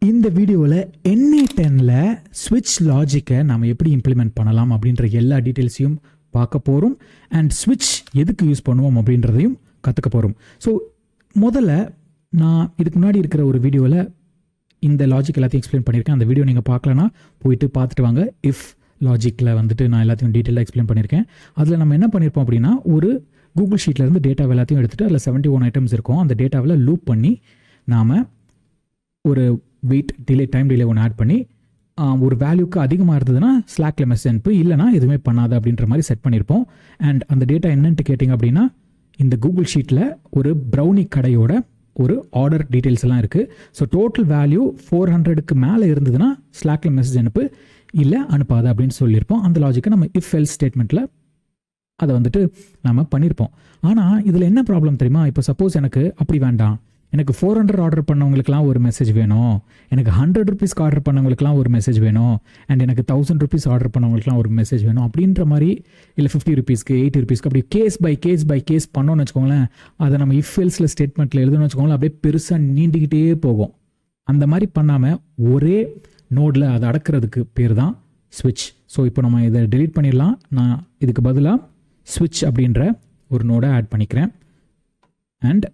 இந்த வீடியோவில் NA10ல் ஸ்விட்ச் லாஜிக்கை நம்ம எப்படி இம்ப்ளிமெண்ட் பண்ணலாம் அப்படின்ற எல்லா டீட்டெயில்ஸையும் பார்க்க போகிறோம். அண்ட் ஸ்விட்ச் எதுக்கு யூஸ் பண்ணுவோம் அப்படின்றதையும் கற்றுக்க போகிறோம். ஸோ முதல்ல நான் இதுக்கு முன்னாடி இருக்கிற ஒரு வீடியோவில் இந்த லாஜிக் எல்லாத்தையும் எக்ஸ்பிளைன் பண்ணியிருக்கேன். அந்த வீடியோ நீங்கள் பார்க்கலன்னா போயிட்டு பார்த்துட்டு வாங்க. இஃப் லாஜிக்கில் வந்துட்டு நான் எல்லாத்தையும் டீட்டெயிலாக எக்ஸ்பிளைன் பண்ணியிருக்கேன். அதில் நம்ம என்ன பண்ணியிருப்போம் அப்படின்னா, ஒரு கூகுள் ஷீட்லேருந்து டேட்டா எல்லாத்தையும் எடுத்துகிட்டு அதில் 71 ஐட்டம்ஸ் இருக்கும். அந்த டேட்டாவில் லூப் பண்ணி நாம் ஒரு வெயிட் டிலே டைம் டிலே ஒன்று ஆட் பண்ணி ஒரு வேல்யூக்கு அதிகமாக இருந்ததுன்னா ஸ்லாக்ல மெசேஜ் அனுப்பு, இல்லைனா எதுவுமே பண்ணாது அப்படின்ற மாதிரி செட் பண்ணியிருப்போம். அண்ட் அந்த டேட்டா என்னன்ட்டு கேட்டிங்க அப்படின்னா, இந்த கூகுள் ஷீட்டில் ஒரு ப்ரௌனி கடையோட ஒரு ஆர்டர் டீட்டெயில்ஸ் எல்லாம் இருக்குது. ஸோ டோட்டல் வேல்யூ 400க்கு மேலே இருந்ததுன்னா ஸ்லாக்ல மெசேஜ் அனுப்பு, இல்லை அனுப்பாது அப்படின்னு சொல்லியிருப்போம். அந்த லாஜிக்கை நம்ம இஃப் எல்ஸ் ஸ்டேட்மெண்ட்டில் அதை வந்துட்டு நம்ம பண்ணியிருப்போம். ஆனால் இதில் என்ன ப்ராப்ளம் தெரியுமா? இப்போ சப்போஸ் எனக்கு அப்படி வேண்டாம், எனக்கு 400 ஆர்டர் பண்ணவங்களுக்குலாம் ஒரு மெசேஜ் வேணும், எனக்கு 100 ருபீஸ்க்கு ஆர்டர் பண்ணவங்களுக்குலாம் ஒரு மெசேஜ் வேணும், அண்ட் எனக்கு 1000 ருபீஸ் ஆர்டர் பண்ணவங்களுக்குலாம் ஒரு மெசேஜ் வேணும் அப்படின்ற மாதிரி, இல்லை 50 ருபீஸ்க்கு 80 ருபீஸ்க்கு அப்படி கேஸ் பை கேஸ் பண்ணோன்னு வச்சுக்கோங்களேன். அதை நம்ம இஃப் எல்ஸில் ஸ்டேட்மெண்ட்டில் எழுதணும்னு வச்சுக்கோங்களேன், அப்படியே பெருசாக நீண்டிக்கிட்டே போகும். அந்த மாதிரி பண்ணாமல் ஒரே நோடில் அதை அடக்கிறதுக்கு பேர் தான் ஸ்விட்ச். ஸோ இப்போ நம்ம இதை டெலீட் பண்ணிடலாம். நான் இதுக்கு பதிலாக ஸ்விட்ச் அப்படின்ற ஒரு நோடை ஆட் பண்ணிக்கிறேன். அண்ட்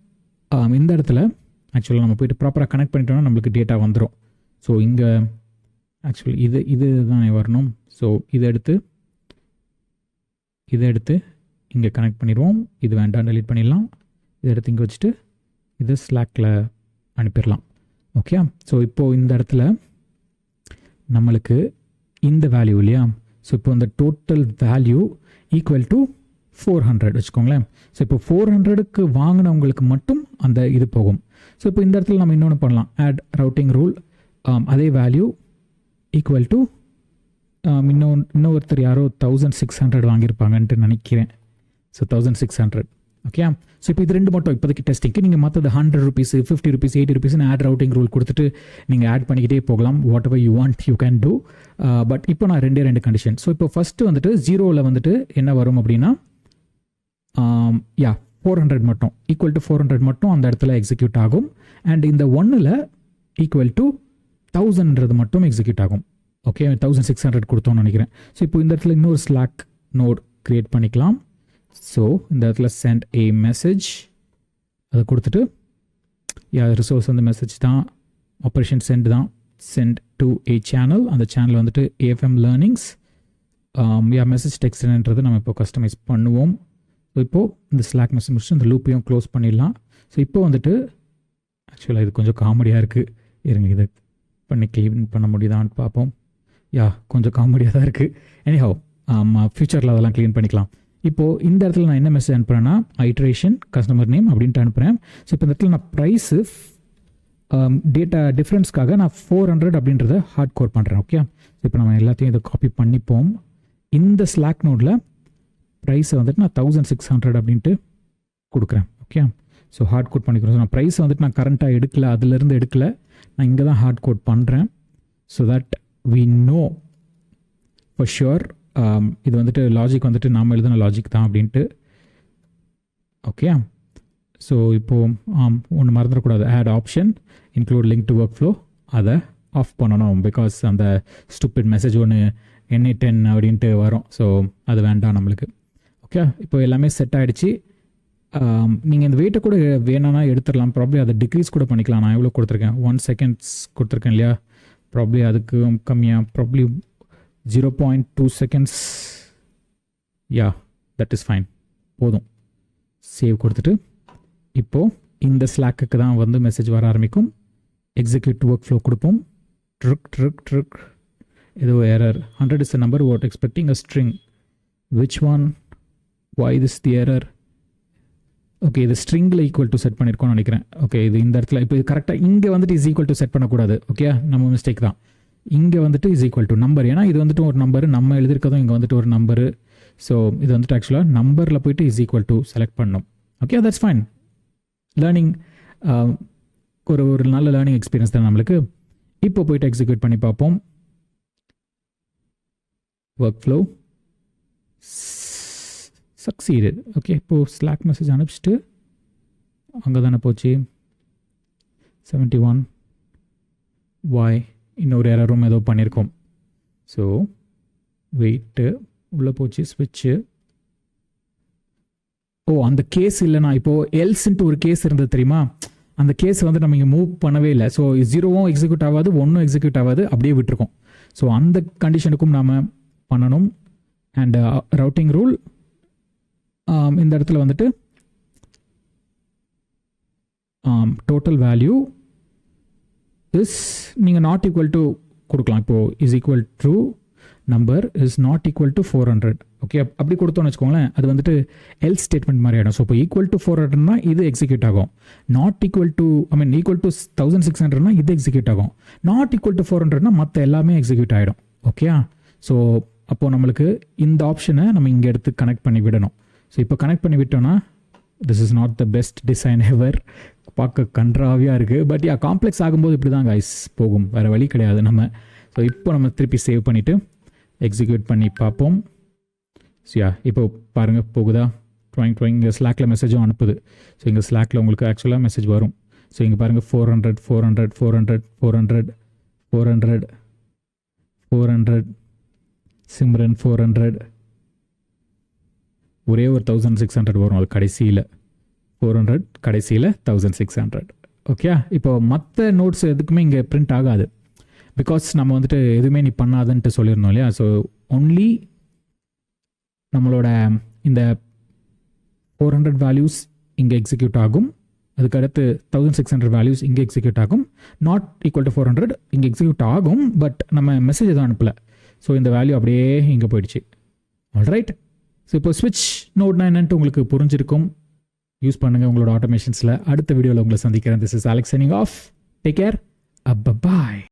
இந்த இடத்துல ஆக்சுவலாக நம்ம போய்ட்டு ப்ராப்பராக கனெக்ட் பண்ணிட்டோம்னா நம்மளுக்கு டேட்டா வந்துடும். ஸோ இங்கே ஆக்சுவலி இது தான் வரணும். ஸோ இதை எடுத்து இங்கே கனெக்ட் பண்ணிடுவோம். இது வேண்டாம், டெலீட் பண்ணிடலாம். இதை எடுத்து இங்கே வச்சுட்டு இது ஸ்லாக்கில் அனுப்பிடலாம். ஓகே. ஸோ இப்போது இந்த இடத்துல நம்மளுக்கு இந்த வேல்யூ இல்லையா? ஸோ இப்போ இந்த டோட்டல் வேல்யூ ஈக்குவல் டு 400 வச்சுக்கோங்களேன். ஸோ இப்போ 400க்கு வாங்கினவங்களுக்கு மட்டும் அந்த இது போகும். ஸோ இப்போ இந்த இடத்துல நம்ம இன்னொன்று பண்ணலாம், ஆட் ரவுட்டிங் ரூல். அதே வேல்யூ ஈக்குவல் டு இன்னொருத்தர் யாரோ 1600 வாங்கியிருப்பாங்கன்ட்டு நினைக்கிறேன். ஸோ 1600. ஓகே. ஸோ இப்போ இது ரெண்டு மட்டும் இப்போதைக்கு டெஸ்டிங்க்கு. நீங்கள் மற்றது 100 ருபீஸ் 50 ருபீஸ் 80 ருபீஸ்னு ஆட் ரவுட்டிங் ரூல் கொடுத்துட்டு நீங்கள் ஆட் பண்ணிக்கிட்டே போகலாம். Whatever you want you can do. But இப்போ நான் ரெண்டு கண்டிஷன். ஸோ இப்போ ஃபஸ்ட்டு வந்துட்டு 0ல் வந்துட்டு என்ன வரும் அப்படின்னா, 400 மட்டும் ஈக்குவல் டு 400 மட்டும் அந்த இடத்துல எக்ஸிக்யூட் ஆகும். அண்ட் இந்த 1ல் ஈக்குவல் டு 1000ன்றது மட்டும் எக்ஸிக்யூட் ஆகும். ஓகே. 1600 கொடுத்தோம்னு நினைக்கிறேன். ஸோ இப்போ இந்த இடத்துல இன்னொரு ஸ்லாக் நோட் க்ரியேட் பண்ணிக்கலாம். ஸோ இந்த இடத்துல சென்ட் ஏ மெசேஜ் அதை கொடுத்துட்டு, ரிசோர்ஸ் வந்து மெசேஜ் தான், ஆப்ரேஷன் சென்ட் தான், சென்ட் டு ஏ சேனல். அந்த சேனல் வந்துட்டு AFM லேர்னிங்ஸ். மெசேஜ் டெக்ஸ்ட்ன்றது நம்ம இப்போ கஸ்டமைஸ் பண்ணுவோம். ஸோ இப்போது இந்த ஸ்லாக் மெசேஜ் முடிச்சுட்டு இந்த லூப்பையும் க்ளோஸ் பண்ணிடலாம். ஸோ இப்போ வந்துட்டு ஆக்சுவலாக இது கொஞ்சம் காமெடியாக இருக்குது. இருங்க, இதை பண்ணி க்ளீன் பண்ண முடியுதான்னு பார்ப்போம். கொஞ்சம் காமெடியாக தான் இருக்குது. எனிஹவ், ஃப்யூச்சரில் அதெல்லாம் க்ளீன் பண்ணிக்கலாம். இப்போது இந்த இடத்துல நான் என்ன மெசேஜ் அனுப்புகிறேன்னா, ஐட்ரேஷன் கஸ்டமர் நேம் அப்படின்ட்டு அனுப்புகிறேன். ஸோ இப்போ இந்த இடத்துல நான் ப்ரைஸு டேட்டா டிஃப்ரென்ஸ்க்காக நான் 400 அப்படின்றத ஹார்ட் கோட் பண்ணுறேன். ஓகே. இப்போ நம்ம எல்லாத்தையும் இதை காப்பி பண்ணிப்போம். இந்த ஸ்லாக் நோடில் ப்ரைஸை வந்துட்டு நான் 1600 அப்படின்ட்டு கொடுக்குறேன். ஓகே. ஸோ ஹார்ட் கோட் பண்ணிக்கிறோம். ஸோ நான் ப்ரைஸை வந்துட்டு நான் கரண்ட்டாக எடுக்கலை, அதிலேருந்து எடுக்கலை, நான் இங்கே தான் ஹார்ட் கோட் பண்ணுறேன். So that we know for sure இது வந்துட்டு லாஜிக் வந்துட்டு நாம் எழுதின லாஜிக் தான் அப்படின்ட்டு. ஓகே. ஸோ இப்போது ஒன்று மறந்துடக்கூடாது, add option include link to workflow, அதை ஆஃப் பண்ணணும். பிகாஸ் அந்த ஸ்டூப்பிட் மெசேஜ் ஒன்று NA10 அப்படின்ட்டு வரும். ஸோ அது வேண்டாம் நம்மளுக்கு. ஓகே. இப்போ எல்லாமே செட் ஆகிடுச்சு. நீங்கள் இந்த வெயிட்டை கூட வேணும்னா எடுத்துடலாம். ப்ராப்ளி அதை டிக்ரீஸ் கூட பண்ணிக்கலாம். நான் எவ்வளோ கொடுத்துருக்கேன், 1 செகண்ட்ஸ் கொடுத்துருக்கேன் இல்லையா? ப்ராப்ளி அதுக்கு கம்மியாக, probably 0.2 seconds. That is fine, போதும். சேவ் கொடுத்துட்டு இப்போது இந்த ஸ்லாக்குக்கு தான் வந்து மெசேஜ் வர ஆரம்பிக்கும். எக்ஸிக்யூட் ஒர்க் ஃப்ளோ கொடுப்போம். ட்ரிக் ஏதோ error. 100 is the number what expecting a string. Which one? Why this the error? Okay. இது ஸ்ட்ரிங்கில் ஈக்குவல் டு செட் பண்ணியிருக்கோம்னு நினைக்கிறேன். ஓகே. இது இந்த இடத்துல இப்போ இது கரெக்டாக இங்கே வந்துட்டு இஸ் ஈக்குவல் டு செட் பண்ணக்கூடாது. ஓகே, நம்ம மிஸ்டேக் தான். இங்கே வந்துட்டு இஸ் ஈக்குவல் டு நம்பர். ஏன்னா இது வந்துட்டு ஒரு நம்பரு, நம்ம எழுதியிருக்கதும் இங்கே வந்துட்டு ஒரு நம்பரு. ஸோ இது வந்துட்டு ஆக்சுவலாக நம்பரில் போய்ட்டு இஸ் ஈக்குவல் டு செலக்ட் பண்ணணும். Okay, that's fine. லேர்னிங் ஒரு நல்ல லேர்னிங் எக்ஸ்பீரியன்ஸ் தான் நம்மளுக்கு. இப்போ போய்ட்டு எக்ஸிக்யூட் பண்ணி பார்ப்போம். Work flow succeeded. ஓகே. இப்போது ஸ்லாக் மெசேஜ் அனுப்பிச்சிட்டு அங்கே தானே போச்சு 71 வாய் இன்னொரு எரரும் ஏதோ பண்ணியிருக்கோம். ஸோ வெயிட்டு உள்ளே போச்சு ஸ்விட்சு. அந்த கேஸ் இல்லைனா இப்போது எல்ஸ்ன்ட்டு ஒரு கேஸ் இருந்தது தெரியுமா, அந்த கேஸ் வந்து நம்ம இங்கே மூவ் பண்ணவே இல்லை. ஸோ 0வும் எக்ஸிக்யூட் ஆகாது, 1ம் எக்ஸிக்யூட் ஆகாது, அப்படியே விட்டுருக்கோம். ஸோ அந்த கண்டிஷனுக்கும் நாம் பண்ணணும். அண்ட் ரவுட்டிங் ரூல் இந்த இடத்துல வந்துட்டு டோட்டல் வேல்யூ இஸ் நீங்கள் நாட் ஈக்குவல் டு கொடுக்கலாம். இப்போது is equal to number is not equal to 400. Okay, அப்படி கொடுத்தோன்னு வச்சுக்கோங்களேன், அது வந்துட்டு எல்ஸ் ஸ்டேட்மெண்ட் மாதிரி ஆகிடும். ஸோ இப்போ ஈக்குவல் டு 400னா இது எக்ஸிக்யூட் ஆகும். Not equal to equal to 1600னா இது எக்ஸிக்யூட் ஆகும். நாட் ஈக்குவல் டு 400னா மற்ற எல்லாமே எக்ஸிக்யூட் ஆகிடும். ஓகே, ஸோ அப்போது நம்மளுக்கு இந்த ஆப்ஷனை நம்ம இங்கே எடுத்து கனெக்ட் பண்ணி விடணும். ஸோ இப்போ கனெக்ட் பண்ணி விட்டோன்னா this is not the best design ever. பார்க்க கன்றாவியாக இருக்குது. பட் காம்ப்ளெக்ஸ் ஆகும்போது இப்படி தான் கைஸ் போகும், வேறு வழி கிடையாது நம்ம. ஸோ இப்போ நம்ம திருப்பி சேவ் பண்ணிவிட்டு எக்ஸிக்யூட் பண்ணி பார்ப்போம். ஸோ இப்போ பாருங்கள் போகுதா, இங்கே ஸ்லாக்கில் மெசேஜும் அனுப்புது. ஸோ இங்கே ஸ்லாக்கில் உங்களுக்கு ஆக்சுவலாக மெசேஜ் வரும். ஸோ இங்கே பாருங்கள் 400 400 400 400 400 400 சிம்ரன் 400, ஒரே ஒரு 1600 வரும். அது கடைசியில் 400, கடைசியில் 1600. ஓகே, இப்போ மற்ற நோட்ஸ் எதுக்குமே இங்கே பிரிண்ட் ஆகாது. பிகாஸ் நம்ம வந்துட்டு எதுவுமே நீ பண்ணாதுன்ட்டு சொல்லியிருந்தோம் இல்லையா. ஸோ ஒன்லி நம்மளோட இந்த 400 வேல்யூஸ் இங்கே எக்ஸிக்யூட் ஆகும். அதுக்கடுத்து 1600 வேல்யூஸ் இங்கே எக்ஸிக்யூட் ஆகும். நாட் ஈக்குவல் டு 400 இங்கே எக்ஸிக்யூட் ஆகும், பட் நம்ம மெசேஜ் எதுவும் அனுப்பலை. ஸோ இந்த வேல்யூ அப்படியே இங்கே போயிடுச்சு. ஆல்ரைட், ஸோ இப்போ ஸ்விட்ச் நோட்னா என்னன்ட்டு உங்களுக்கு புரிஞ்சிருக்கும். யூஸ் பண்ணுங்கள் உங்களோட ஆட்டோமேஷன்ஸில். அடுத்த வீடியோவில் உங்களை சந்திக்கிறேன். This is Alex signing off. Take care. Bye.